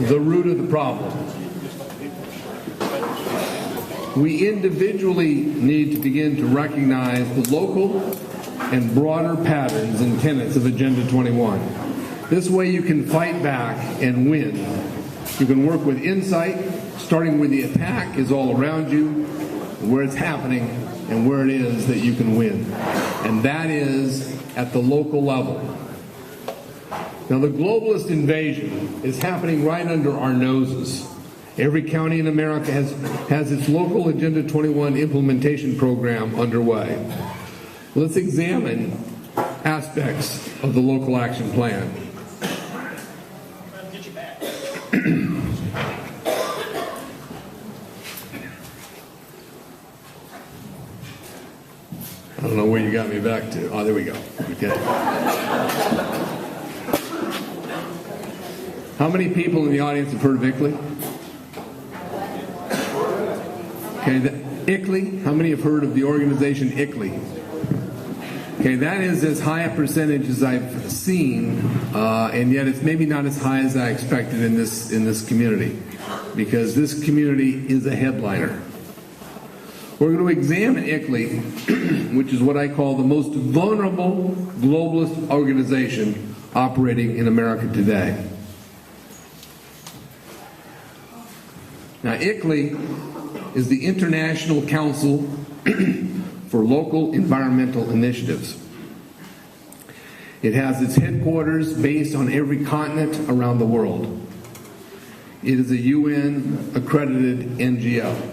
the root of the problem. We individually need to begin to recognize the local and broader patterns and tenets of Agenda 21. This way you can fight back and win. You can work with insight, starting where the attack is all around you, where it's happening, and where it is that you can win. And that is at the local level. Now, the globalist invasion is happening right under our noses. Every county in America has its local Agenda 21 implementation program underway. Let's examine aspects of the local action plan. I don't know where you got me back to. Oh, there we go. Okay. How many people in the audience have heard of ICLEI? Okay, ICLEI, how many have heard of the organization ICLEI? Okay, that is as high a percentage as I've seen, and yet it's maybe not as high as I expected in this community, because this community is a headliner. We're going to examine ICLEI, which is what I call the most vulnerable globalist organization operating in America today. Now, ICLEI is the International Council for Local Environmental Initiatives. It has its headquarters based on every continent around the world. It is a UN-accredited NGO.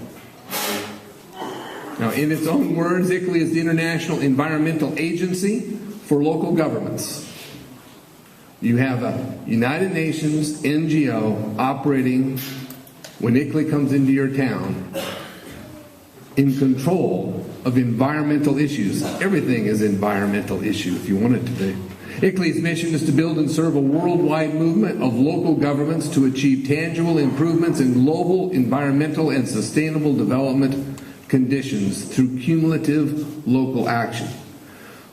Now, in its own words, ICLEI is the International Environmental Agency for Local Governments. You have a United Nations NGO operating when ICLEI comes into your town in control of environmental issues. Everything is an environmental issue if you want it to be. ICLEI's mission is to build and serve a worldwide movement of local governments to achieve tangible improvements in global environmental and sustainable development conditions through cumulative local action.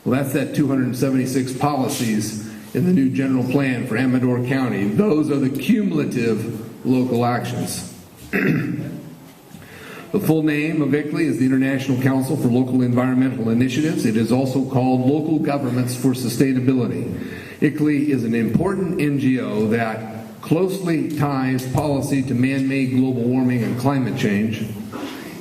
Well, that's that 276 policies in the new general plan for Amador County. Those are the cumulative local actions. The full name of ICLEI is the International Council for Local Environmental Initiatives. It is also called Local Governments for Sustainability. ICLEI is an important NGO that closely ties policy to man-made global warming and climate change.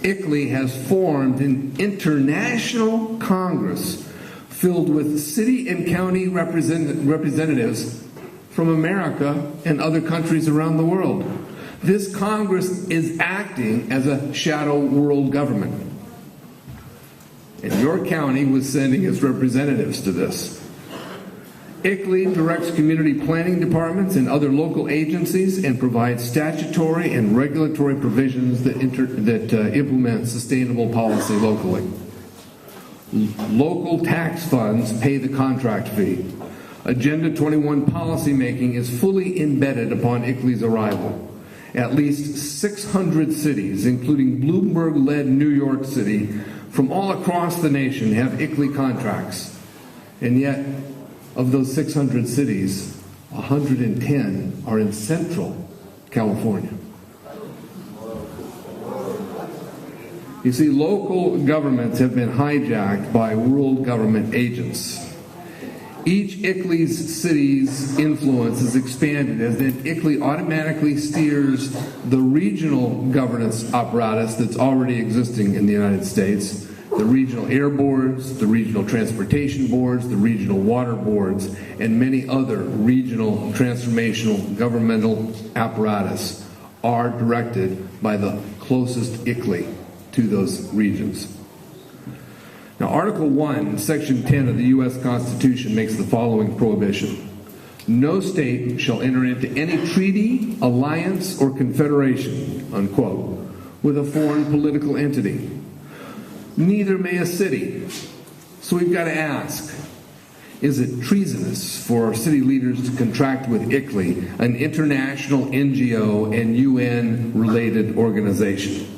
ICLEI has formed an international Congress filled with city and county representatives from America and other countries around the world. This Congress is acting as a shadow world government. And your county was sending its representatives to this. ICLEI directs community planning departments and other local agencies and provides statutory and regulatory provisions that implement sustainable policy locally. Local tax funds pay the contract fee. Agenda 21 policymaking is fully embedded upon ICLEI's arrival. At least 600 cities, including Bloomberg-led New York City, from all across the nation have ICLEI contracts. And yet, of those 600 cities, 110 are in Central California. You see, local governments have been hijacked by world government agents. Each ICLEI's city's influence is expanded as then ICLEI automatically steers the regional governance apparatus that's already existing in the United States, the regional air boards, the regional transportation boards, the regional water boards, and many other regional transformational governmental apparatus are directed by the closest ICLEI to those regions. Now, Article 1, Section 10 of the U.S. Constitution makes the following prohibition. No state shall enter into any treaty, alliance, or confederation, unquote, with a foreign political entity. Neither may a city. So we've got to ask, is it treasonous for our city leaders to contract with ICLEI, an international NGO and UN-related organization?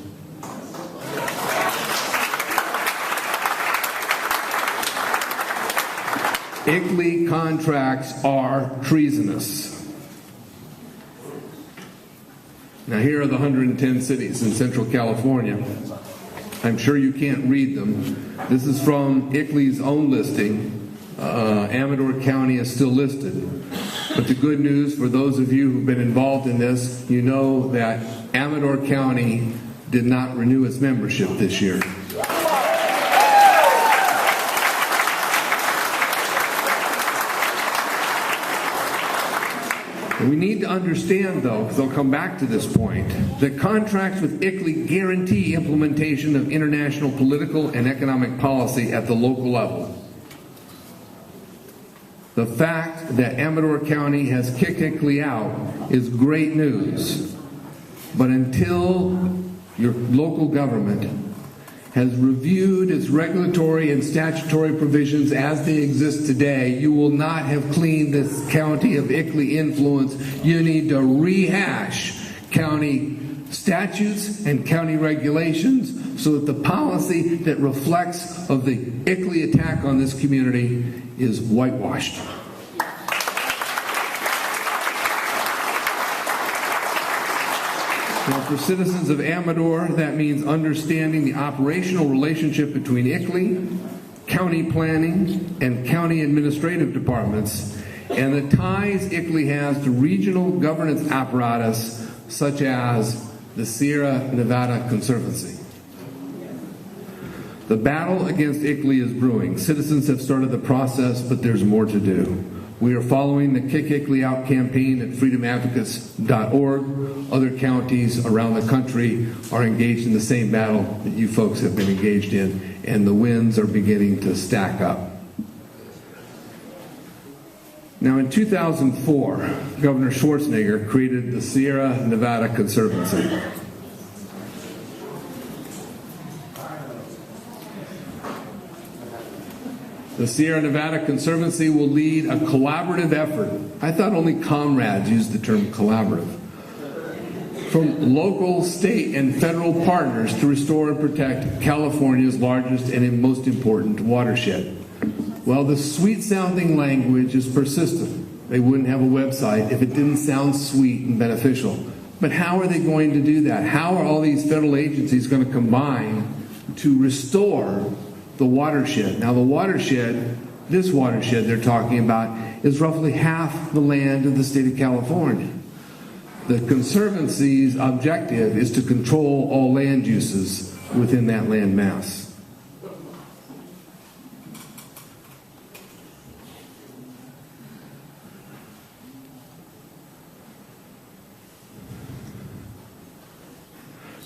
ICLEI contracts are treasonous. Now here are the 110 cities in Central California. I'm sure you can't read them. This is from ICLEI's own listing. Amador County is still listed. But the good news for those of you who've been involved in this, you know that Amador County did not renew its membership this year. We need to understand, though, because I'll come back to this point, that contracts with ICLEI guarantee implementation of international political and economic policy at the local level. The fact that Amador County has kicked ICLEI out is great news, but until your local government has reviewed its regulatory and statutory provisions as they exist today, you will not have cleaned this county of ICLEI influence. You need to rehash county statutes and county regulations so that the policy that reflects of the ICLEI attack on this community is whitewashed. Now, for citizens of Amador, that means understanding the operational relationship between ICLEI, county planning, and county administrative departments, and the ties ICLEI has to regional governance apparatus such as the Sierra Nevada Conservancy. The battle against ICLEI is brewing. Citizens have started the process, but there's more to do. We are following the Kick ICLEI Out campaign at freedomadvocates.org. Other counties around the country are engaged in the same battle that you folks have been engaged in, and the wins are beginning to stack up. Now, in 2004, Governor Schwarzenegger created the Sierra Nevada Conservancy. The Sierra Nevada Conservancy will lead a collaborative effort. I thought only comrades used the term collaborative. From local, state, and federal partners to restore and protect California's largest and most important watershed. Well, the sweet-sounding language is persistent. They wouldn't have a website if it didn't sound sweet and beneficial. But how are they going to do that? How are all these federal agencies going to combine to restore the watershed? Now, the watershed, this watershed they're talking about, is roughly half the land of the state of California. The Conservancy's objective is to control all land uses within that land mass.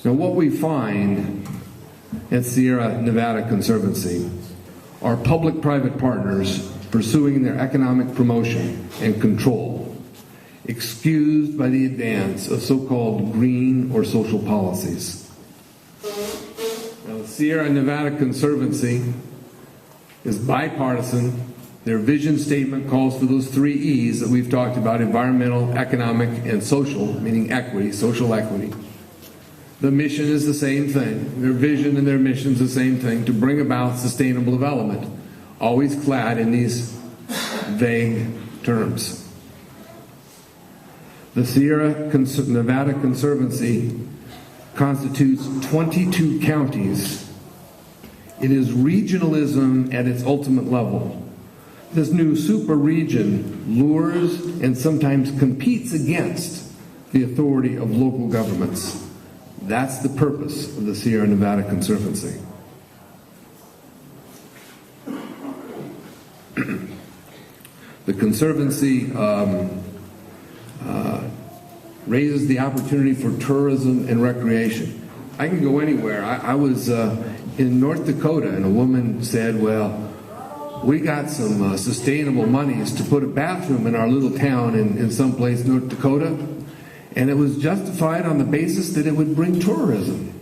Now, what we find at Sierra Nevada Conservancy are public-private partners pursuing their economic promotion and control, excused by the advance of so-called green or social policies. Now, the Sierra Nevada Conservancy is bipartisan. Their vision statement calls for those 3 E's that we've talked about: environmental, economic, and social, meaning equity, social equity. The mission is the same thing. Their vision and their mission is the same thing: to bring about sustainable development, always clad in these vague terms. The Sierra Nevada Conservancy constitutes 22 counties. It is regionalism at its ultimate level. This new super region lures and sometimes competes against the authority of local governments. That's the purpose of the Sierra Nevada Conservancy. The Conservancy raises the opportunity for tourism and recreation. I can go anywhere. I was in North Dakota, and a woman said, well, we got some sustainable monies to put a bathroom in our little town in someplace, North Dakota. And it was justified on the basis that it would bring tourism.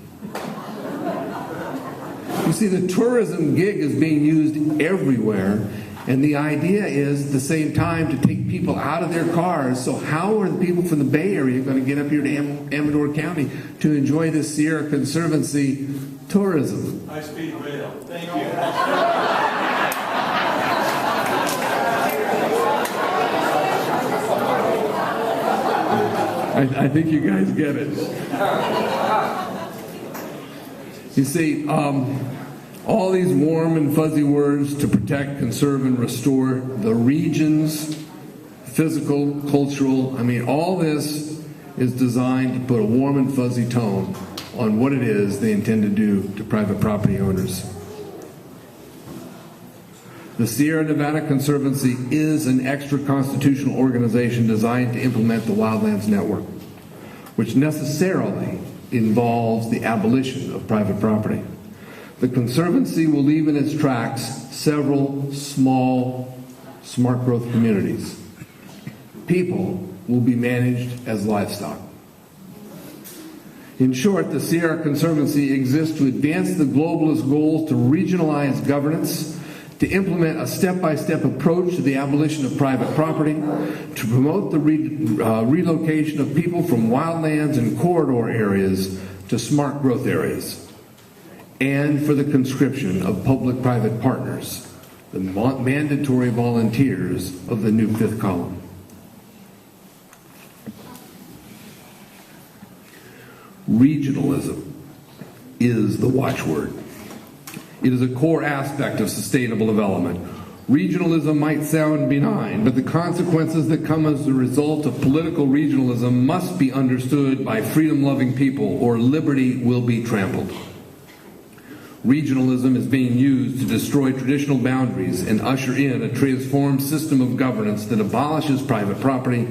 You see, the tourism gig is being used everywhere, and the idea is at the same time to take people out of their cars. So how are the people from the Bay Area going to get up here to Amador County to enjoy this Sierra Conservancy tourism? High-speed rail. Thank you. I think you guys get it. You see, all these warm and fuzzy words to protect, conserve, and restore the region's physical, cultural, all this is designed to put a warm and fuzzy tone on what it is they intend to do to private property owners. The Sierra Nevada Conservancy is an extra-constitutional organization designed to implement the Wildlands Network, which necessarily involves the abolition of private property. The Conservancy will leave in its tracks several small, smart growth communities. People will be managed as livestock. In short, the Sierra Conservancy exists to advance the globalist goals to regionalize governance, to implement a step-by-step approach to the abolition of private property, to promote the relocation of people from wildlands and corridor areas to smart growth areas, and for the conscription of public-private partners, the mandatory volunteers of the new fifth column. Regionalism is the watchword. It is a core aspect of sustainable development. Regionalism might sound benign, but the consequences that come as a result of political regionalism must be understood by freedom-loving people, or liberty will be trampled. Regionalism is being used to destroy traditional boundaries and usher in a transformed system of governance that abolishes private property,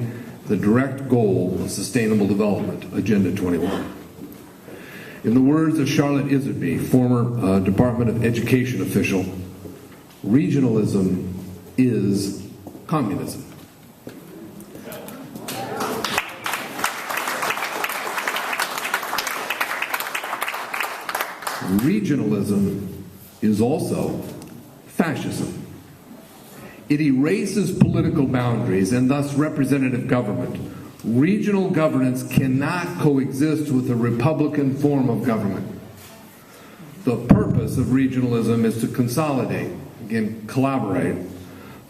the direct goal of Sustainable Development, Agenda 21. In the words of Charlotte Iserby, former Department of Education official, regionalism is communism. Regionalism is also fascism. It erases political boundaries and thus representative government. Regional governance cannot coexist with a Republican form of government. The purpose of regionalism is to consolidate, again, collaborate,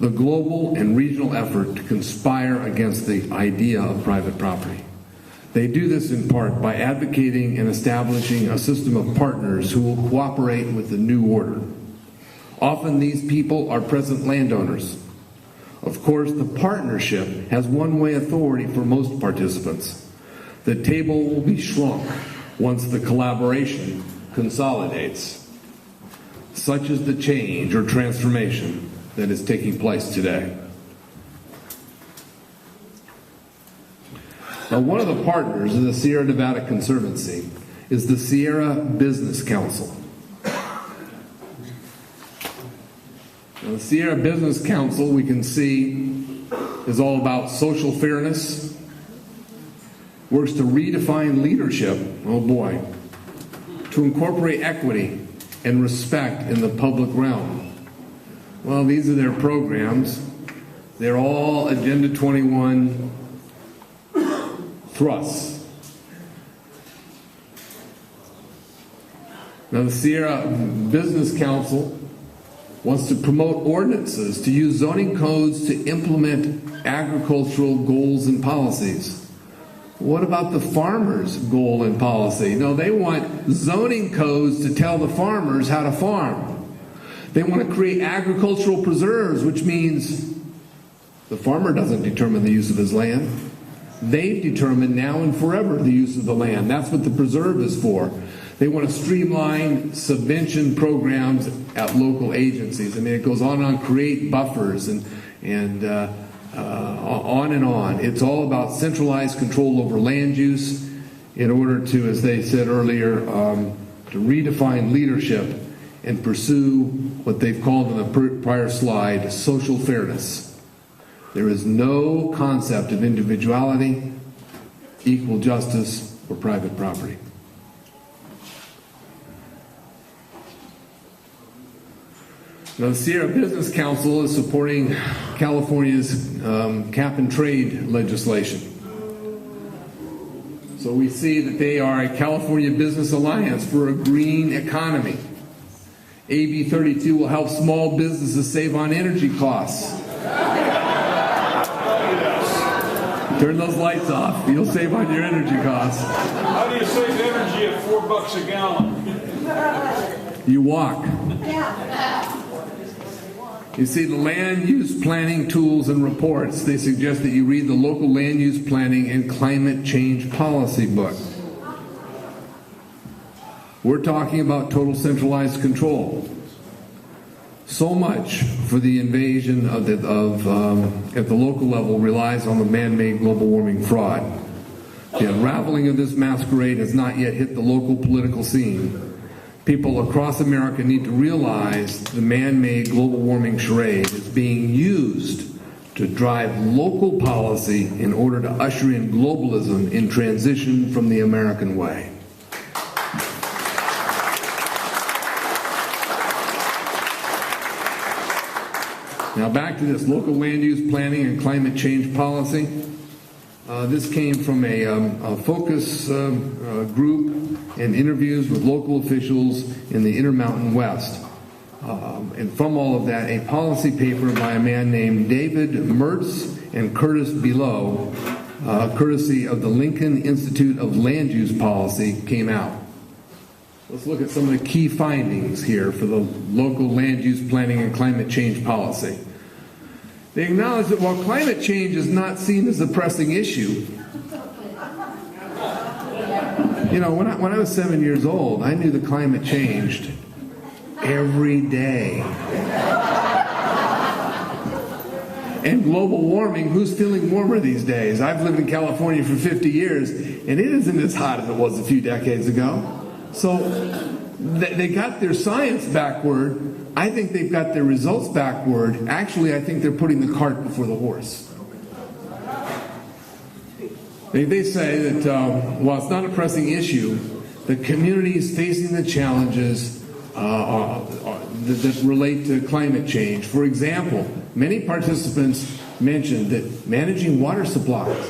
the global and regional effort to conspire against the idea of private property. They do this in part by advocating and establishing a system of partners who will cooperate with the new order. Often these people are present landowners. Of course, the partnership has one-way authority for most participants. The table will be shrunk once the collaboration consolidates. Such is the change or transformation that is taking place today. Now, one of the partners of the Sierra Nevada Conservancy is the Sierra Business Council. Now, the Sierra Business Council, we can see, is all about social fairness, works to redefine leadership, oh boy, to incorporate equity and respect in the public realm. Well, these are their programs. They're all Agenda 21 thrusts. Now, the Sierra Business Council wants to promote ordinances, to use zoning codes to implement agricultural goals and policies. What about the farmers' goal and policy? No, they want zoning codes to tell the farmers how to farm. They want to create agricultural preserves, which means the farmer doesn't determine the use of his land. They've determined now and forever the use of the land. That's what the preserve is for. They want to streamline subvention programs at local agencies. It goes on, create buffers and on and on. It's all about centralized control over land use in order to, as they said earlier, to redefine leadership and pursue what they've called in the prior slide, social fairness. There is no concept of individuality, equal justice, or private property. Now, the Sierra Business Council is supporting California's cap and trade legislation. So we see that they are a California Business Alliance for a green economy. AB 32 will help small businesses save on energy costs. Turn those lights off. You'll save on your energy costs. How do you save energy at $4 a gallon? You walk. You see, the land use planning tools and reports, they suggest that you read the local land use planning and climate change policy book. We're talking about total centralized control. So much for the invasion at the local level relies on the man-made global warming fraud. The unraveling of this masquerade has not yet hit the local political scene. People across America need to realize the man-made global warming charade is being used to drive local policy in order to usher in globalism in transition from the American way. Now back to this local land use planning and climate change policy. This came from a focus group and interviews with local officials in the Intermountain West. And from all of that, a policy paper by a man named David Mertz and Curtis Below, courtesy of the Lincoln Institute of Land Use Policy, came out. Let's look at some of the key findings here for the local land use planning and climate change policy. They acknowledge that while climate change is not seen as a pressing issue, you know, when I was 7 years old, I knew the climate changed every day. And global warming, who's feeling warmer these days? I've lived in California for 50 years, and it isn't as hot as it was a few decades ago. So they got their science backward. I think they've got their results backward. Actually, I think they're putting the cart before the horse. They say that while it's not a pressing issue, the communities facing the challenges that relate to climate change. For example, many participants mentioned that managing water supplies,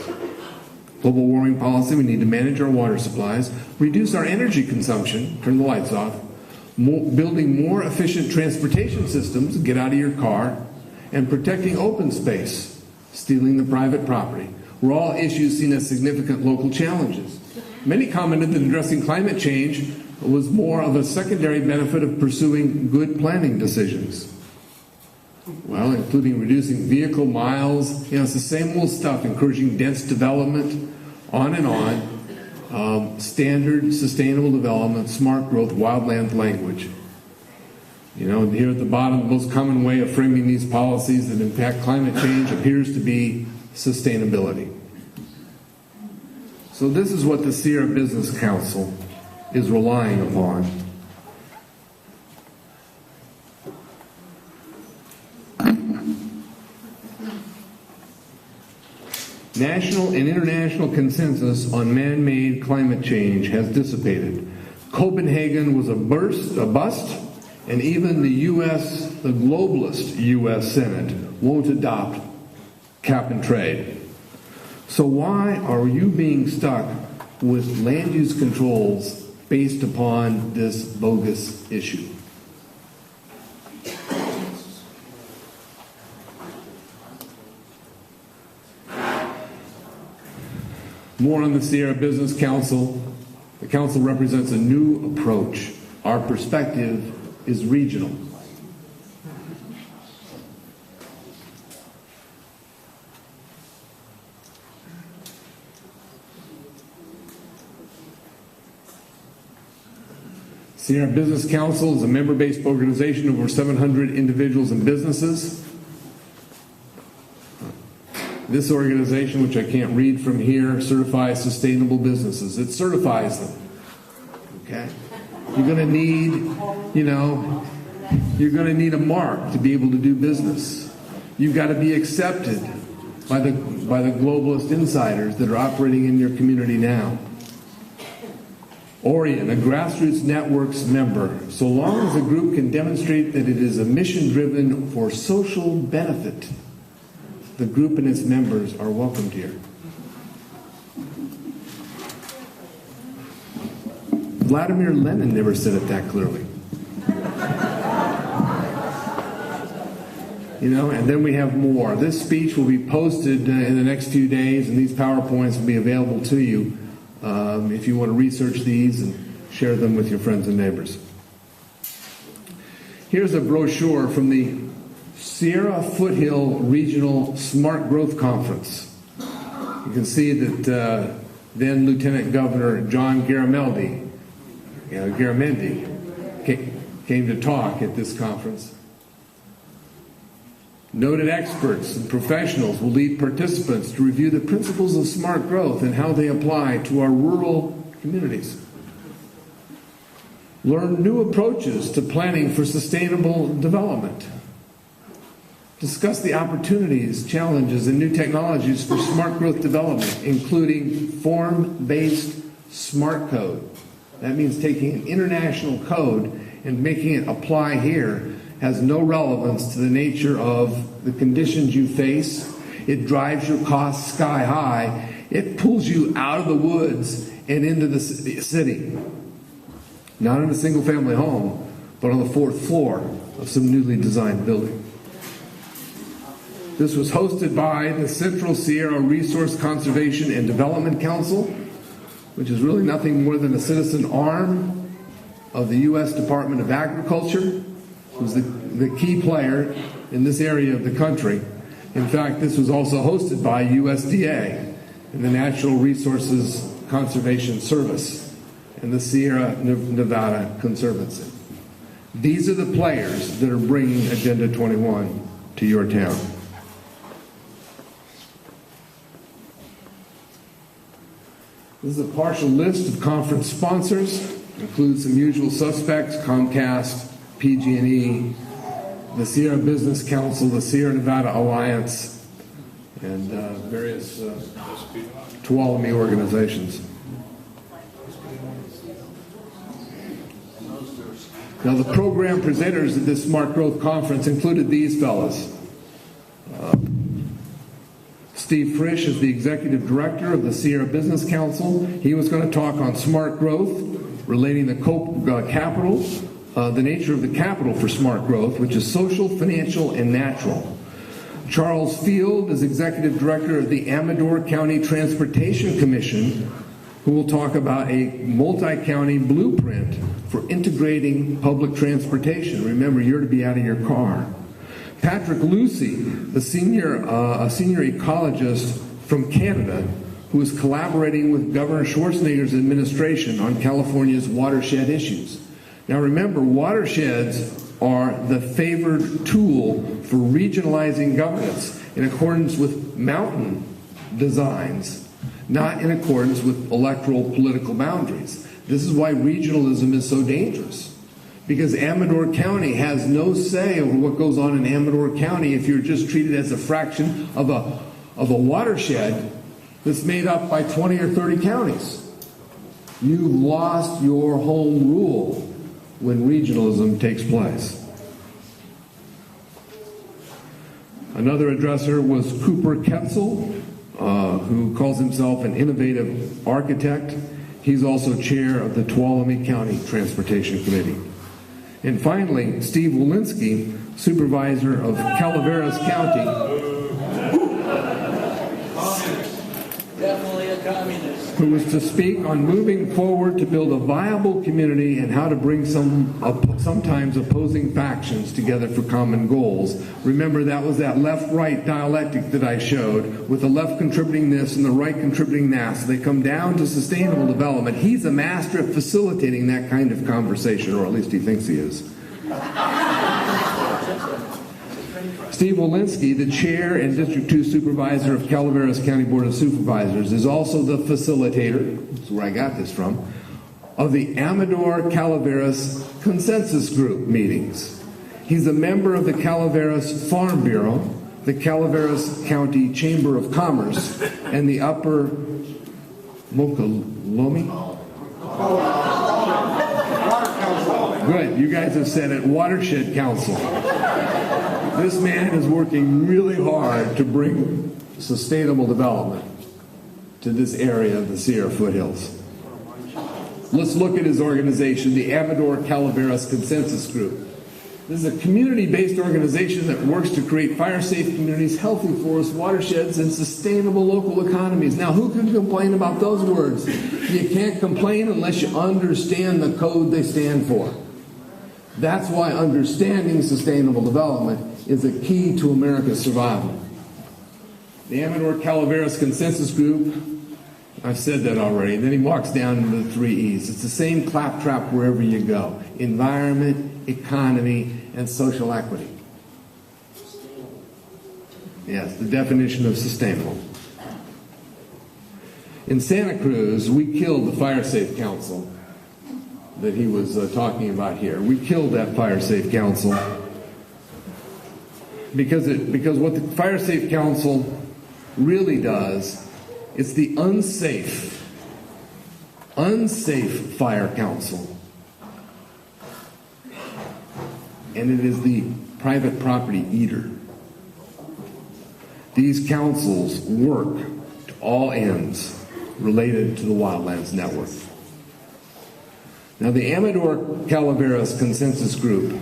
global warming policy, we need to manage our water supplies, reduce our energy consumption, turn the lights off, building more efficient transportation systems, get out of your car, and protecting open space, stealing the private property, were all issues seen as significant local challenges. Many commented that addressing climate change was more of a secondary benefit of pursuing good planning decisions. Well, including reducing vehicle miles, you know, it's the same old stuff, encouraging dense development, on and on, standard sustainable development, smart growth, wildland language. You know, here at the bottom, the most common way of framing these policies that impact climate change appears to be sustainability. So this is what the Sierra Business Council is relying upon. National and international consensus on man-made climate change has dissipated. Copenhagen was a bust, and even the globalist U.S. Senate won't adopt cap and trade. So why are you being stuck with land use controls based upon this bogus issue? More on the Sierra Business Council. The council represents a new approach. Our perspective is regional. Sierra Business Council is a member-based organization of over 700 individuals and businesses. This organization, which I can't read from here, certifies sustainable businesses. It certifies them. Okay? You're going to need, you're going to need a mark to be able to do business. You've got to be accepted by the globalist insiders that are operating in your community now. Orion, a grassroots networks member, so long as a group can demonstrate that it is a mission driven for social benefit, the group and its members are welcomed here. Vladimir Lenin never said it that clearly. And then we have more. This speech will be posted in the next few days, and these PowerPoints will be available to you if you want to research these and share them with your friends and neighbors. Here's a brochure from the Sierra Foothill Regional Smart Growth Conference. You can see that then Lieutenant Governor John Garamendi came to talk at this conference. Noted experts and professionals will lead participants to review the principles of smart growth and how they apply to our rural communities. Learn new approaches to planning for sustainable development. Discuss the opportunities, challenges, and new technologies for smart growth development, including form-based smart code. That means taking an international code and making it apply here has no relevance to the nature of the conditions you face. It drives your costs sky high. It pulls you out of the woods and into the city. Not in a single-family home, but on the 4th floor of some newly designed building. This was hosted by the Central Sierra Resource Conservation and Development Council, which is really nothing more than a citizen arm of the U.S. Department of Agriculture, who's the key player in this area of the country. In fact, this was also hosted by USDA and the Natural Resources Conservation Service and the Sierra Nevada Conservancy. These are the players that are bringing Agenda 21 to your town. This is a partial list of conference sponsors. Includes some usual suspects: Comcast, PG&E, the Sierra Business Council, the Sierra Nevada Alliance, and various Tuolumne organizations. Now, the program presenters at this Smart Growth Conference included these fellas. Steve Frisch is the Executive Director of the Sierra Business Council. He was going to talk on smart growth, relating the capital, the nature of the capital for smart growth, which is social, financial, and natural. Charles Field is Executive Director of the Amador County Transportation Commission, who will talk about a multi-county blueprint for integrating public transportation. Remember, you're to be out of your car. Patrick Lucy, a senior ecologist from Canada, who is collaborating with Governor Schwarzenegger's administration on California's watershed issues. Now remember, watersheds are the favored tool for regionalizing governance in accordance with mountain designs, not in accordance with electoral political boundaries. This is why regionalism is so dangerous, because Amador County has no say over what goes on in Amador County if you're just treated as a fraction of a watershed that's made up by 20 or 30 counties. You've lost your home rule when regionalism takes place. Another addresser was Cooper Ketzel, who calls himself an innovative architect. He's also chair of the Tuolumne County Transportation Committee. And finally, Steve Walensky, supervisor of Calaveras County. Definitely a communist. Who was to speak on moving forward to build a viable community and how to bring sometimes opposing factions together for common goals. Remember, that was that left-right dialectic that I showed, with the left contributing this and the right contributing that. So they come down to sustainable development. He's a master at facilitating that kind of conversation, or at least he thinks he is. Steve Walensky, the chair and District 2 supervisor of Calaveras County Board of Supervisors, is also the facilitator, that's where I got this from, of the Amador Calaveras Consensus Group meetings. He's a member of the Calaveras Farm Bureau, the Calaveras County Chamber of Commerce, and the Upper Mokelumne? Good, you guys have said it, Watershed Council. This man is working really hard to bring sustainable development to this area of the Sierra Foothills. Let's look at his organization, the Amador Calaveras Consensus Group. This is a community-based organization that works to create fire-safe communities, healthy forests, watersheds, and sustainable local economies. Now, who can complain about those words? You can't complain unless you understand the code they stand for. That's why understanding sustainable development is a key to America's survival. The Amador Calaveras Consensus Group, I've said that already. Then he walks down into the 3 E's. It's the same claptrap wherever you go. Environment, economy, and social equity. Yes, the definition of sustainable. In Santa Cruz, we killed the Fire Safe Council that he was talking about here. We killed that Fire Safe Council because what the Fire Safe Council really does, it's the unsafe fire council. And it is the private property eater. These councils work to all ends related to the Wildlands Network. Now, the Amador Calaveras Consensus Group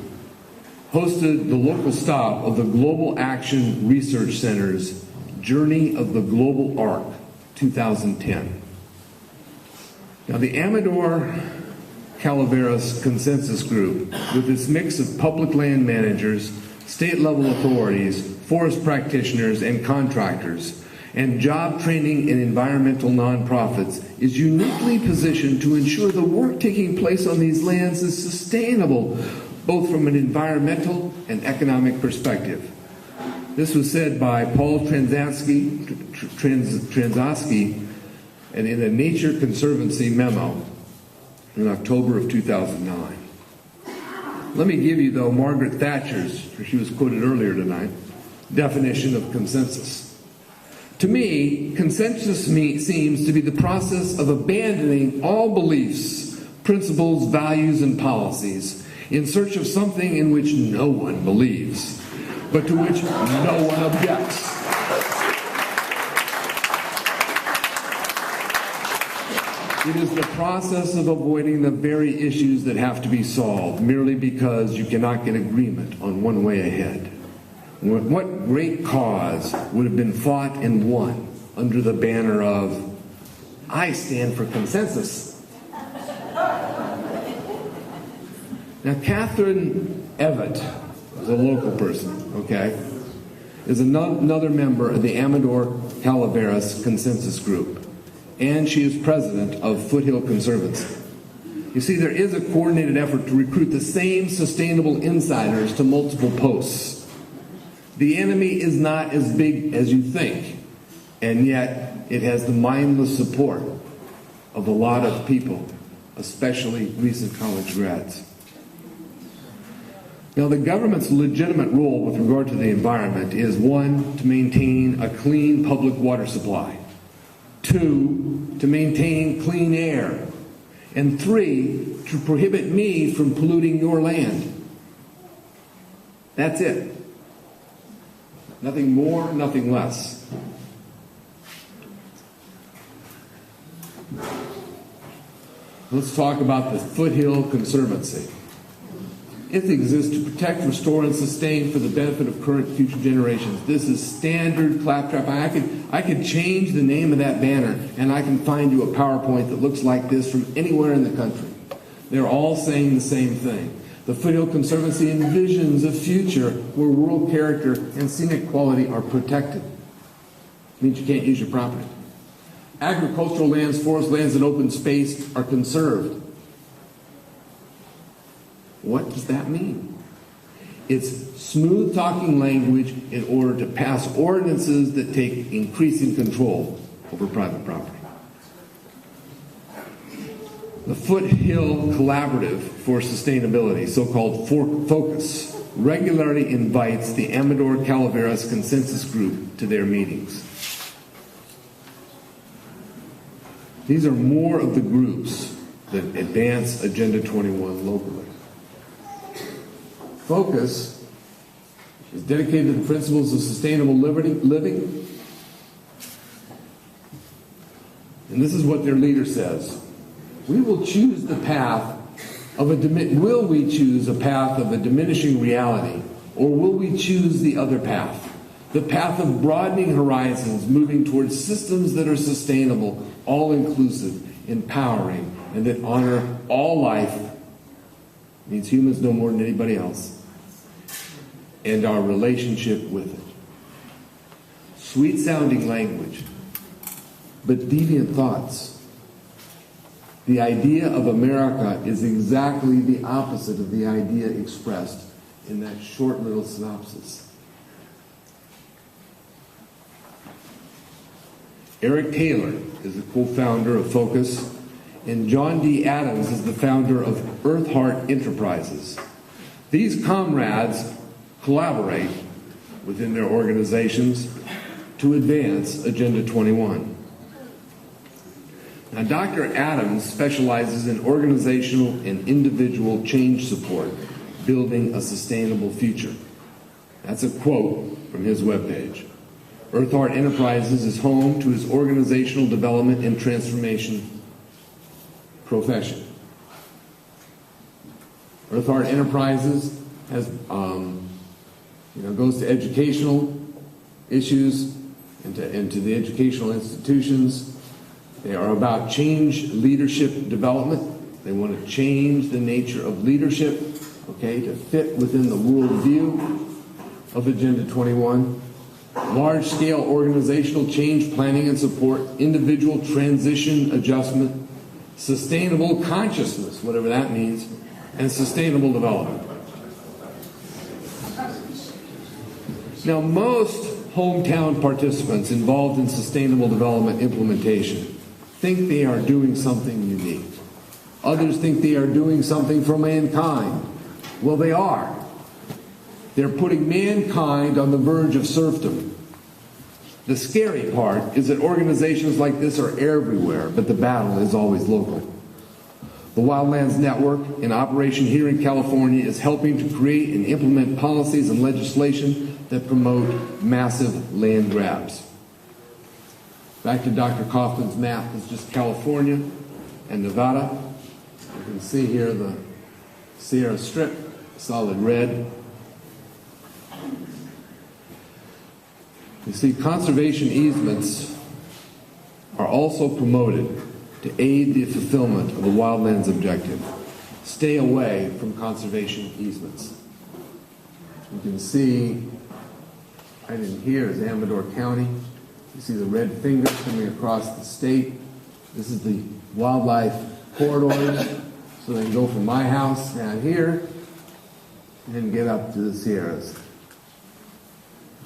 hosted the local stop of the Global Action Research Center's Journey of the Global Arc 2010. Now, the Amador Calaveras Consensus Group, with its mix of public land managers, state-level authorities, forest practitioners, and contractors, and job training and environmental nonprofits, is uniquely positioned to ensure the work taking place on these lands is sustainable, both from an environmental and economic perspective. This was said by Paul Transaski and in a Nature Conservancy memo in October of 2009. Let me give you, though, Margaret Thatcher's, she was quoted earlier tonight, definition of consensus. To me, consensus seems to be the process of abandoning all beliefs, principles, values, and policies in search of something in which no one believes, but to which no one objects. It is the process of avoiding the very issues that have to be solved merely because you cannot get agreement on one way ahead. What great cause would have been fought and won under the banner of, I stand for consensus? Now, Catherine Evett is a local person, okay, is another member of the Amador Calaveras Consensus Group, and she is president of Foothill Conservancy. You see, there is a coordinated effort to recruit the same sustainable insiders to multiple posts. The enemy is not as big as you think, and yet it has the mindless support of a lot of people, especially recent college grads. Now, the government's legitimate role with regard to the environment is, 1, to maintain a clean public water supply, 2, to maintain clean air, and 3, to prohibit me from polluting your land. That's it. Nothing more, nothing less. Let's talk about the Foothill Conservancy. It exists to protect, restore, and sustain for the benefit of current and future generations. This is standard claptrap. I could change the name of that banner, and I can find you a PowerPoint that looks like this from anywhere in the country. They're all saying the same thing. The Foothill Conservancy envisions a future where rural character and scenic quality are protected. It means you can't use your property. Agricultural lands, forest lands, and open space are conserved. What does that mean? It's smooth talking language in order to pass ordinances that take increasing control over private property. The Foothill Collaborative for Sustainability, so-called FOCUS, regularly invites the Amador Calaveras Consensus Group to their meetings. These are more of the groups that advance Agenda 21 locally. FOCUS is dedicated to the principles of sustainable living. And this is what their leader says. We will choose the path will we choose a path of a diminishing reality, or will we choose the other path? The path of broadening horizons, moving towards systems that are sustainable, all-inclusive, empowering, and that honor all life, means humans no more than anybody else, and our relationship with it. Sweet-sounding language, but deviant thoughts. The idea of America is exactly the opposite of the idea expressed in that short little synopsis. Eric Taylor is the co-founder of Focus, and John D. Adams is the founder of Earth Heart Enterprises. These comrades collaborate within their organizations to advance Agenda 21. Now, Dr. Adams specializes in organizational and individual change support, building a sustainable future. That's a quote from his webpage. Earth Heart Enterprises is home to his organizational development and transformation profession. Earth Heart Enterprises has, goes to educational issues and to the educational institutions. They are about change leadership development. They want to change the nature of leadership, to fit within the worldview of Agenda 21. Large-scale organizational change planning and support, individual transition adjustment, sustainable consciousness, whatever that means, and sustainable development. Now, most hometown participants involved in sustainable development implementation think they are doing something unique. Others think they are doing something for mankind. Well, they are. They're putting mankind on the verge of serfdom. The scary part is that organizations like this are everywhere, but the battle is always local. The Wildlands Network, in operation here in California, is helping to create and implement policies and legislation that promote massive land grabs. Back to Dr. Kaufman's map, it's just California and Nevada. You can see here the Sierra Strip, solid red. You see, conservation easements are also promoted to aid the fulfillment of the wildlands objective. Stay away from conservation easements. You can see right in here is Amador County. You see the red fingers coming across the state. This is the wildlife corridors, so they can go from my house down here and get up to the Sierras.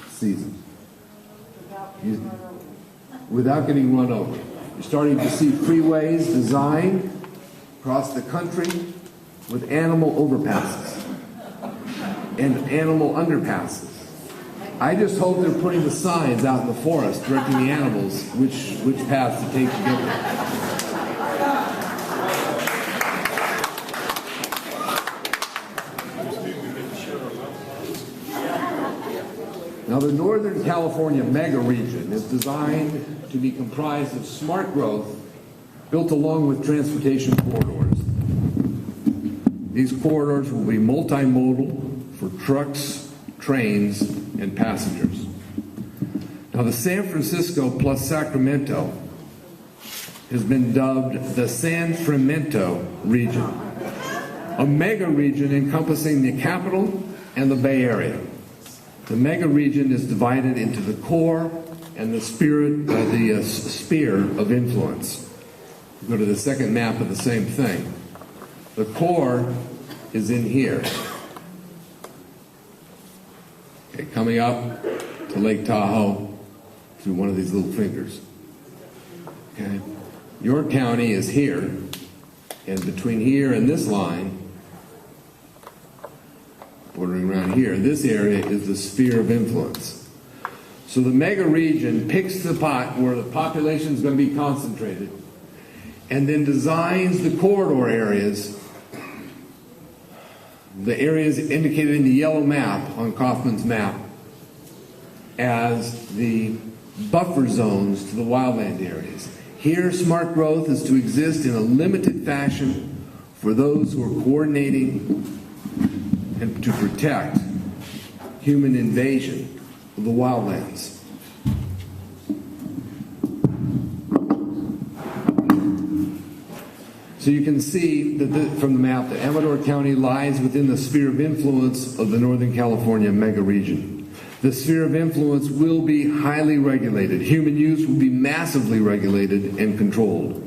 Season. Without getting run over. You're starting to see freeways designed across the country with animal overpasses and animal underpasses. I just hope they're putting the signs out in the forest directing the animals which paths to take to get there. Now, the Northern California mega region is designed to be comprised of smart growth built along with transportation corridors. These corridors will be multimodal for trucks, trains, and passengers. Now, the San Francisco plus Sacramento has been dubbed the San Fremento region, a mega region encompassing the capital and the Bay Area. The mega region is divided into the core and the sphere of influence. Go to the second map of the same thing. The core is in here. Okay, coming up to Lake Tahoe through one of these little fingers. Okay, your county is here, and between here and this line, bordering around here, this area is the sphere of influence. So the mega region picks the pot where the population is going to be concentrated and then designs the corridor areas, the areas indicated in the yellow map on Kaufman's map, as the buffer zones to the wildland areas. Here, smart growth is to exist in a limited fashion for those who are coordinating and to protect human invasion of the wildlands. So you can see that from the map that Amador County lies within the sphere of influence of the Northern California mega region. The sphere of influence will be highly regulated. Human use will be massively regulated and controlled.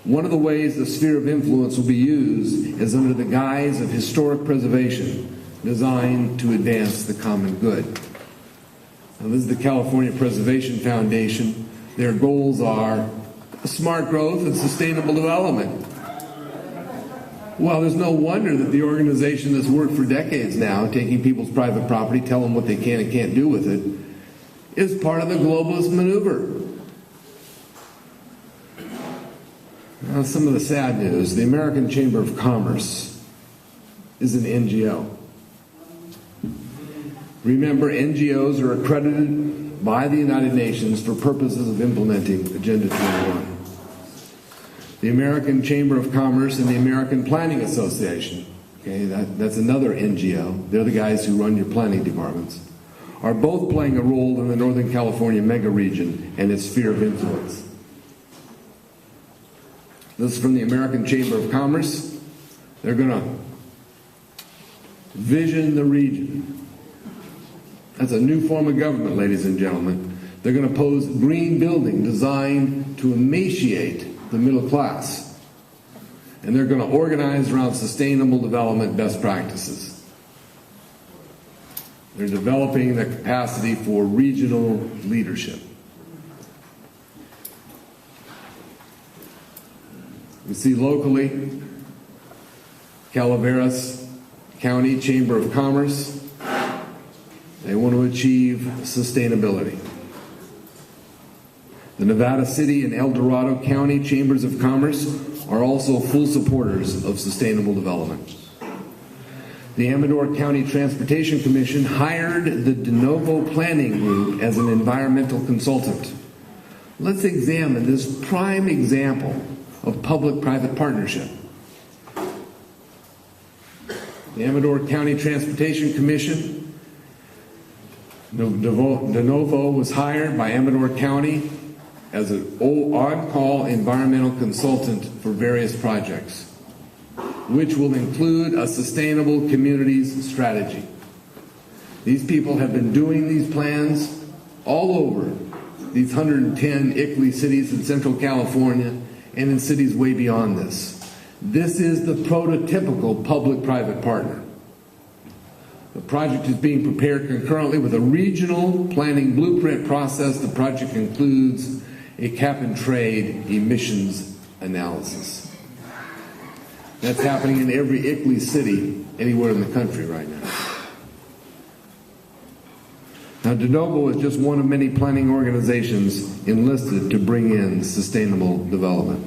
One of the ways the sphere of influence will be used is under the guise of historic preservation, designed to advance the common good. Now, this is the California Preservation Foundation. Their goals are smart growth and sustainable development. Well, there's no wonder that the organization that's worked for decades now, taking people's private property, tell them what they can and can't do with it, is part of the globalist maneuver. Now, some of the sad news. The American Chamber of Commerce is an NGO. Remember, NGOs are accredited by the United Nations for purposes of implementing Agenda 21. The American Chamber of Commerce and the American Planning Association, okay, that's another NGO, they're the guys who run your planning departments, are both playing a role in the Northern California mega region and its sphere of influence. This is from the American Chamber of Commerce. They're going to vision the region. That's a new form of government, ladies and gentlemen. They're going to pose green building designed to emaciate the middle class. And they're going to organize around sustainable development best practices. They're developing the capacity for regional leadership. We see locally, Calaveras County Chamber of Commerce, they want to achieve sustainability. The Nevada City and El Dorado County Chambers of Commerce are also full supporters of sustainable development. The Amador County Transportation Commission hired the De Novo Planning Group as an environmental consultant. Let's examine this prime example of public-private partnership. The Amador County Transportation Commission, De Novo was hired by Amador County as an on-call environmental consultant for various projects, which will include a sustainable communities strategy. These people have been doing these plans all over these 110 ICLEI cities in Central California and in cities way beyond this. This is the prototypical public-private partner. The project is being prepared concurrently with a regional planning blueprint process. The project includes a cap-and-trade emissions analysis. That's happening in every ICLEI city anywhere in the country right now. Now, De Novo is just one of many planning organizations enlisted to bring in sustainable development.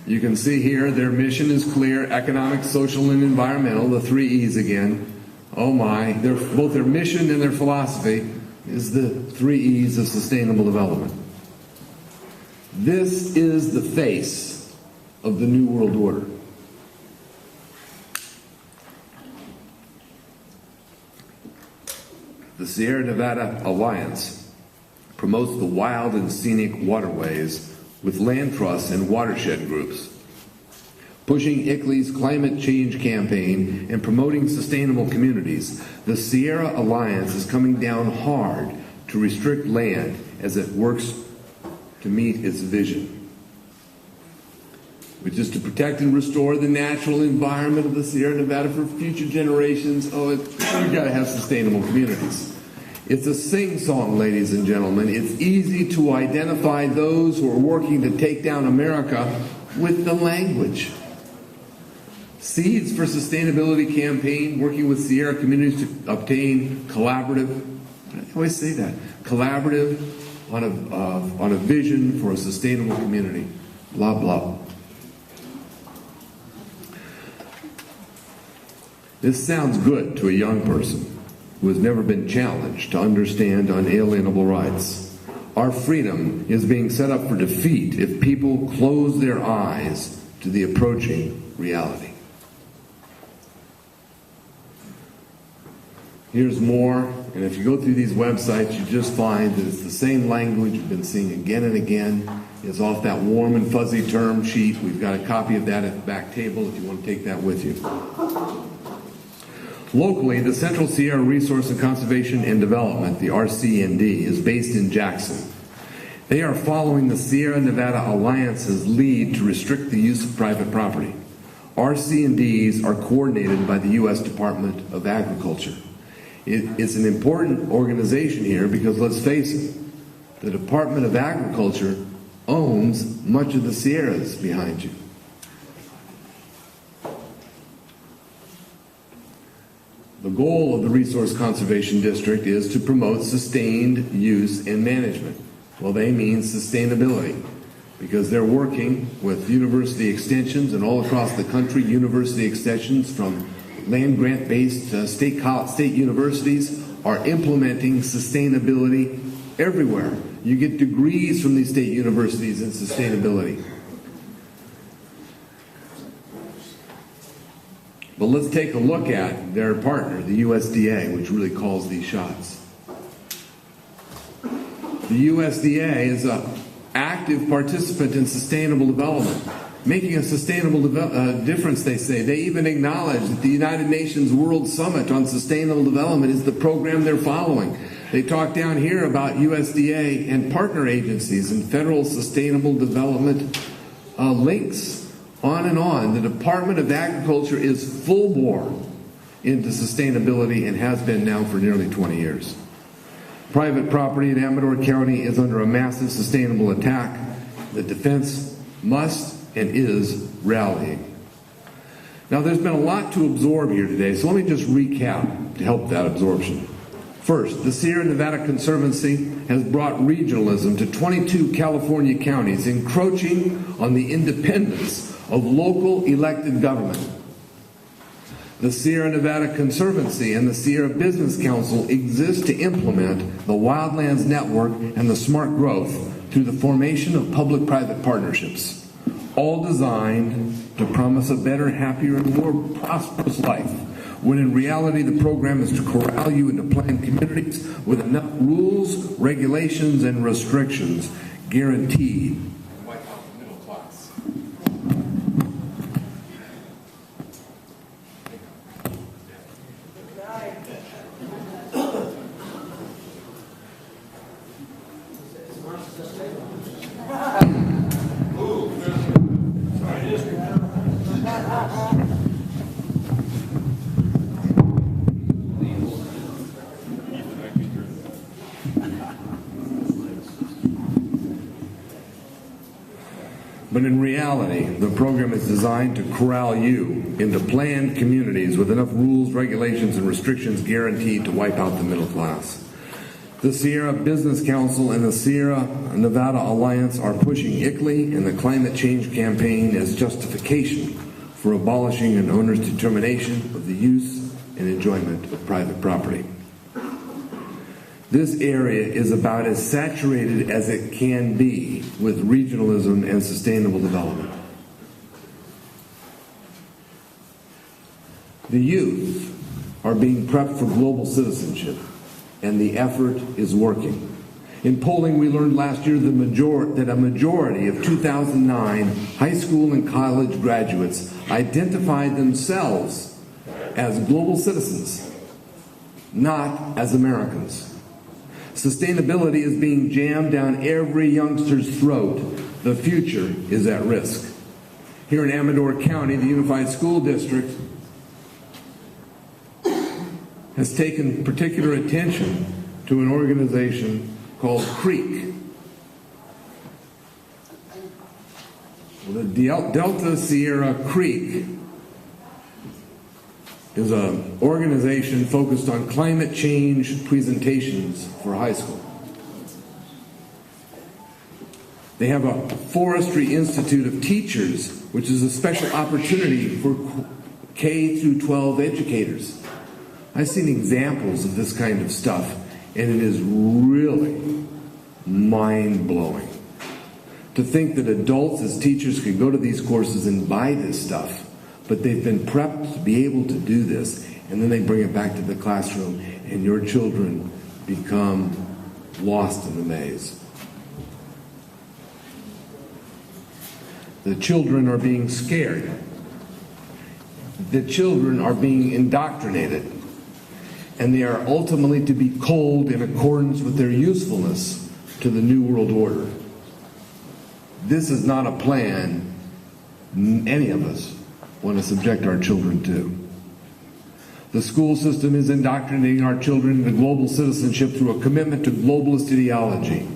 You can see here their mission is clear: economic, social, and environmental, the 3 E's again. Oh my, both their mission and their philosophy is the 3 E's of sustainable development. This is the face of the New World Order. The Sierra Nevada Alliance promotes the wild and scenic waterways with land trusts and watershed groups, pushing ICLEI's climate change campaign and promoting sustainable communities. The Sierra Alliance is coming down hard to restrict land as it works to meet its vision, which is to protect and restore the natural environment of the Sierra Nevada for future generations. Oh, we've got to have sustainable communities. It's a sing-song, ladies and gentlemen. It's easy to identify those who are working to take down America with the language. Seeds for Sustainability campaign, working with Sierra communities to obtain collaborative, I always say that, collaborative on a vision for a sustainable community, blah, blah. This sounds good to a young person who has never been challenged to understand unalienable rights. Our freedom is being set up for defeat if people close their eyes to the approaching reality. Here's more, and if you go through these websites, you just find that it's the same language you've been seeing again and again. It's off that warm and fuzzy term sheet. We've got a copy of that at the back table if you want to take that with you. Locally, the Central Sierra Resource and Conservation and Development, the RC&D, is based in Jackson. They are following the Sierra Nevada Alliance's lead to restrict the use of private property. RC&Ds are coordinated by the U.S. Department of Agriculture. It is an important organization here because, let's face it, the Department of Agriculture owns much of the Sierras behind you. The goal of the Resource Conservation District is to promote sustained use and management. Well, they mean sustainability because they're working with university extensions and all across the country, university extensions from land-grant-based state universities are implementing sustainability everywhere. You get degrees from these state universities in sustainability. But let's take a look at their partner, the USDA, which really calls these shots. The USDA is an active participant in sustainable development, making a sustainable difference, they say. They even acknowledge that the United Nations World Summit on Sustainable Development is the program they're following. They talk down here about USDA and partner agencies and federal sustainable development links, on and on. The Department of Agriculture is full bore into sustainability and has been now for nearly 20 years. Private property in Amador County is under a massive sustainable attack. The defense must and is rallying. Now, there's been a lot to absorb here today, so let me just recap to help that absorption. First, the Sierra Nevada Conservancy has brought regionalism to 22 California counties, encroaching on the independence of local elected government. The Sierra Nevada Conservancy and the Sierra Business Council exist to implement the Wildlands Network and the smart growth through the formation of public-private partnerships, all designed to promise a better, happier, and more prosperous life, when in reality the program is to corral you into planned communities with enough rules, regulations, and restrictions guaranteed to wipe out the middle class. But in reality, the program is designed to corral you into planned communities with enough rules, regulations, and restrictions guaranteed to wipe out the middle class. The Sierra Business Council and the Sierra Nevada Alliance are pushing ICLEI and the climate change campaign as justification for abolishing an owner's determination of the use and enjoyment of private property. This area is about as saturated as it can be with regionalism and sustainable development. The youth are being prepped for global citizenship, and the effort is working. In polling, we learned last year that a majority of 2009 high school and college graduates identified themselves as global citizens, not as Americans. Sustainability is being jammed down every youngster's throat. The future is at risk. Here in Amador County, the Unified School District has taken particular attention to an organization called CREEK. The Delta Sierra CREEK is an organization focused on climate change presentations for high school. They have a Forestry Institute of Teachers, which is a special opportunity for K through 12 educators. I've seen examples of this kind of stuff, and it is really mind-blowing. To think that adults as teachers could go to these courses and buy this stuff, but they've been prepped to be able to do this, and then they bring it back to the classroom, and your children become lost in the maze. The children are being scared. The children are being indoctrinated, and they are ultimately to be culled in accordance with their usefulness to the New World Order. This is not a plan any of us want to subject our children to. The school system is indoctrinating our children into global citizenship through a commitment to globalist ideology.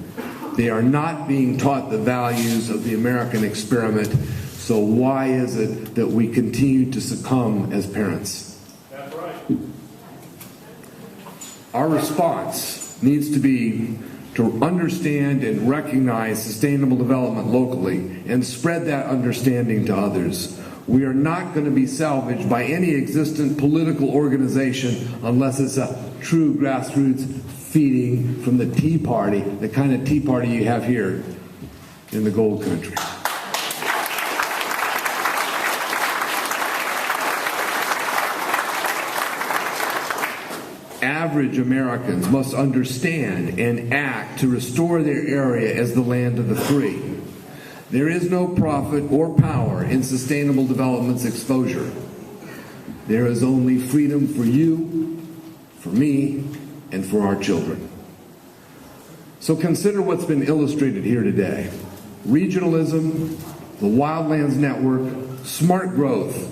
They are not being taught the values of the American experiment, so why is it that we continue to succumb as parents? That's right. Our response needs to be to understand and recognize sustainable development locally and spread that understanding to others. We are not going to be salvaged by any existent political organization unless it's a true grassroots feeding from the Tea Party, the kind of Tea Party you have here in the Gold Country. Average Americans must understand and act to restore their area as the land of the free. There is no profit or power in sustainable development's exposure. There is only freedom for you, for me, and for our children. So consider what's been illustrated here today. Regionalism, the Wildlands Network, smart growth,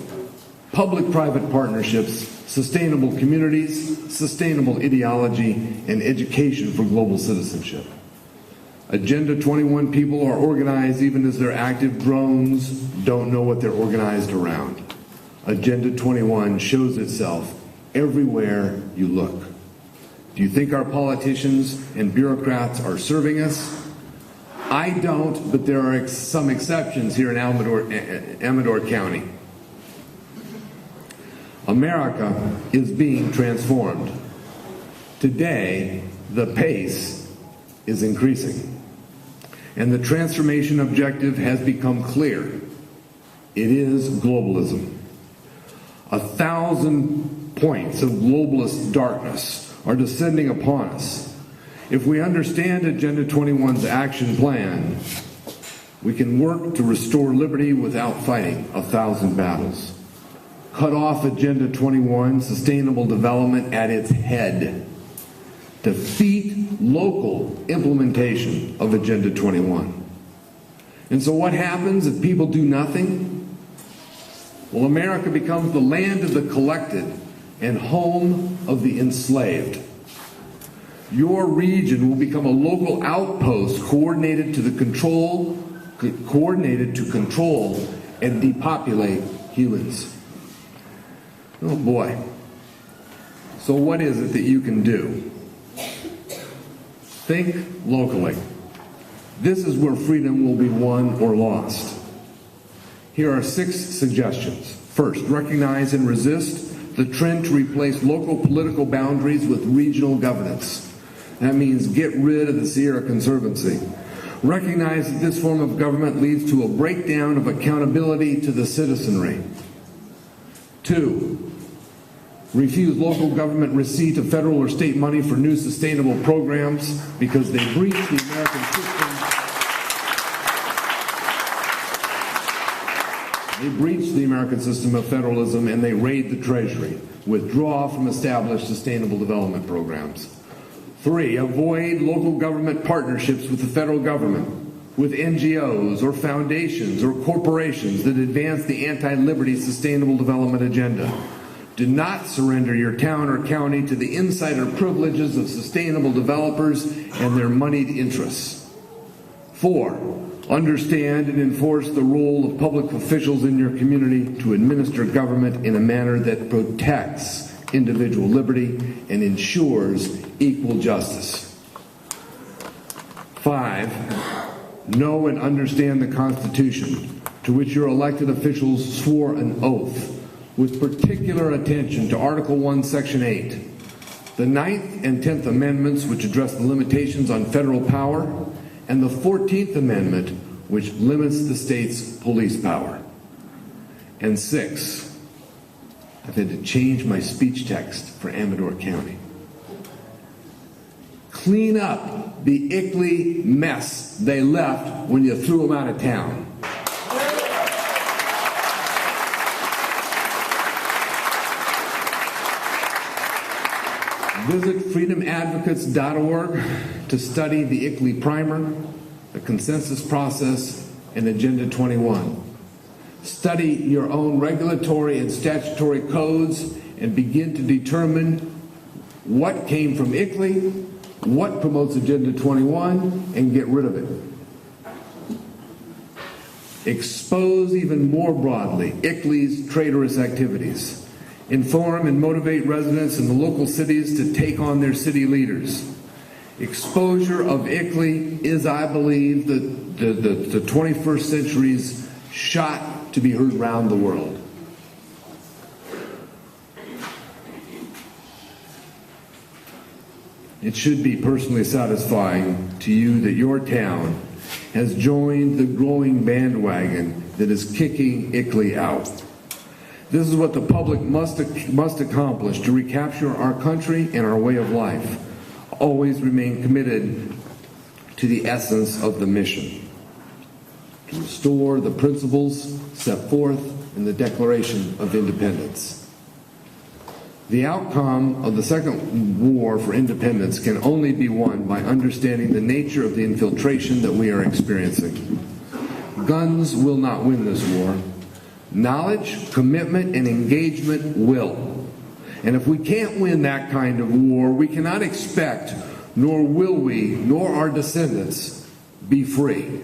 public-private partnerships, sustainable communities, sustainable ideology, and education for global citizenship. Agenda 21 people are organized even as their active drones don't know what they're organized around. Agenda 21 shows itself everywhere you look. Do you think our politicians and bureaucrats are serving us? I don't, but there are some exceptions here in Amador County. America is being transformed. Today, the pace is increasing. And the transformation objective has become clear. It is globalism. 1,000 points of globalist darkness are descending upon us. If we understand Agenda 21's action plan, we can work to restore liberty without fighting 1,000 battles. Cut off Agenda 21, sustainable development at its head. Defeat local implementation of Agenda 21. And so what happens if people do nothing? Well, America becomes the land of the collected and home of the enslaved. Your region will become a local outpost coordinated to control and depopulate humans. Oh boy. So what is it that you can do? Think locally. This is where freedom will be won or lost. Here are 6 suggestions. First, recognize and resist the trend to replace local political boundaries with regional governance. That means get rid of the Sierra Conservancy. Recognize that this form of government leads to a breakdown of accountability to the citizenry. 2, refuse local government receipt of federal or state money for new sustainable programs because they breach the American system. They breach the American system of federalism and they raid the Treasury. Withdraw from established sustainable development programs. 3, avoid local government partnerships with the federal government, with NGOs or foundations or corporations that advance the anti-liberty sustainable development agenda. Do not surrender your town or county to the insider privileges of sustainable developers and their moneyed interests. 4, understand and enforce the role of public officials in your community to administer government in a manner that protects individual liberty and ensures equal justice. 5, know and understand the Constitution, to which your elected officials swore an oath, with particular attention to Article 1, Section 8. the 9th and 10th Amendments, which address the limitations on federal power, and the 14th Amendment, which limits the state's police power. And 6, I've had to change my speech text for Amador County. Clean up the Ickley mess they left when you threw them out of town. Visit freedomadvocates.org to study the Ickley Primer, the consensus process, and Agenda 21. Study your own regulatory and statutory codes and begin to determine what came from Ickley, what promotes Agenda 21, and get rid of it. Expose even more broadly Ickley's traitorous activities. Inform and motivate residents in the local cities to take on their city leaders. Exposure of Ickley is, I believe, the 21st century's shot to be heard around the world. It should be personally satisfying to you that your town has joined the growing bandwagon that is kicking Ickley out. This is what the public must accomplish to recapture our country and our way of life. Always remain committed to the essence of the mission, to restore the principles set forth in the Declaration of Independence. The outcome of the Second War for Independence can only be won by understanding the nature of the infiltration that we are experiencing. Guns will not win this war. Knowledge, commitment, and engagement will. And if we can't win that kind of war, we cannot expect, nor will we, nor our descendants, be free.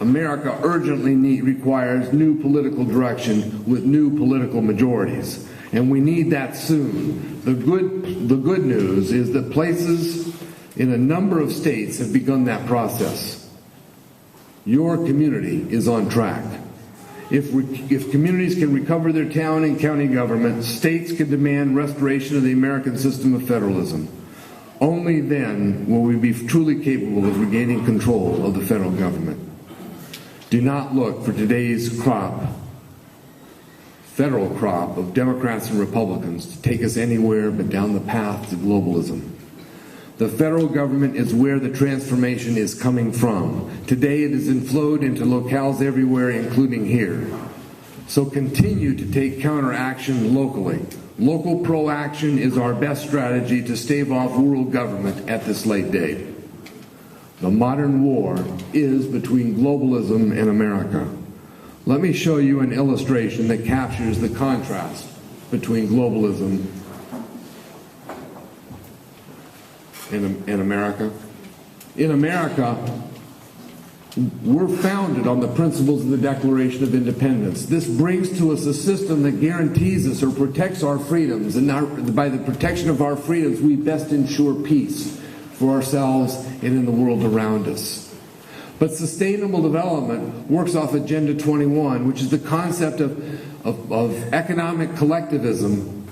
America urgently requires new political direction with new political majorities. And we need that soon. The good news is that places in a number of states have begun that process. Your community is on track. If communities can recover their town and county government, states can demand restoration of the American system of federalism. Only then will we be truly capable of regaining control of the federal government. Do not look for today's federal crop of Democrats and Republicans to take us anywhere but down the path to globalism. The federal government is where the transformation is coming from. Today it is inflowed into locales everywhere, including here. So continue to take counteraction locally. Local pro-action is our best strategy to stave off world government at this late date. The modern war is between globalism and America. Let me show you an illustration that captures the contrast between globalism and America. In America, we're founded on the principles of the Declaration of Independence. This brings to us a system that guarantees us or protects our freedoms, and by the protection of our freedoms, we best ensure peace for ourselves and in the world around us. But sustainable development works off Agenda 21, which is the concept of economic collectivism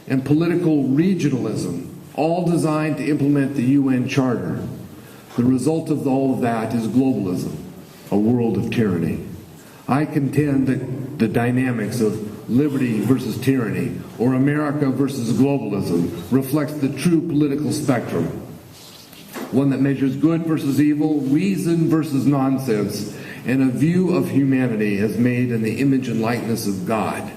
and political regionalism, all designed to implement the UN Charter. The result of all of that is globalism, a world of tyranny. I contend that the dynamics of liberty versus tyranny, or America versus globalism, reflects the true political spectrum, one that measures good versus evil, reason versus nonsense, and a view of humanity as made in the image and likeness of God,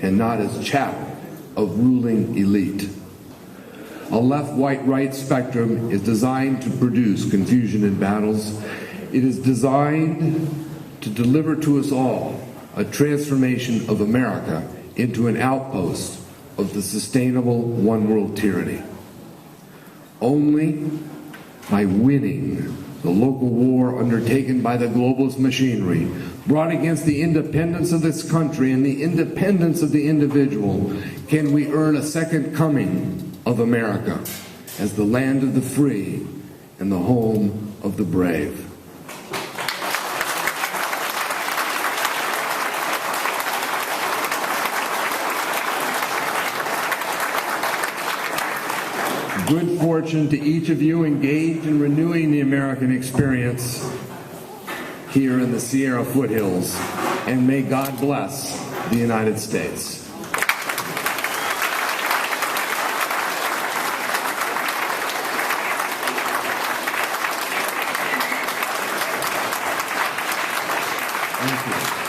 and not as chattel of ruling elite. A left-right spectrum is designed to produce confusion in battles. It is designed to deliver to us all a transformation of America into an outpost of the sustainable one-world tyranny. Only by winning the local war undertaken by the globalist machinery, brought against the independence of this country and the independence of the individual, can we earn a second coming of America as the land of the free and the home of the brave. Good fortune to each of you engaged in renewing the American experience here in the Sierra foothills, and may God bless the United States. Thank you.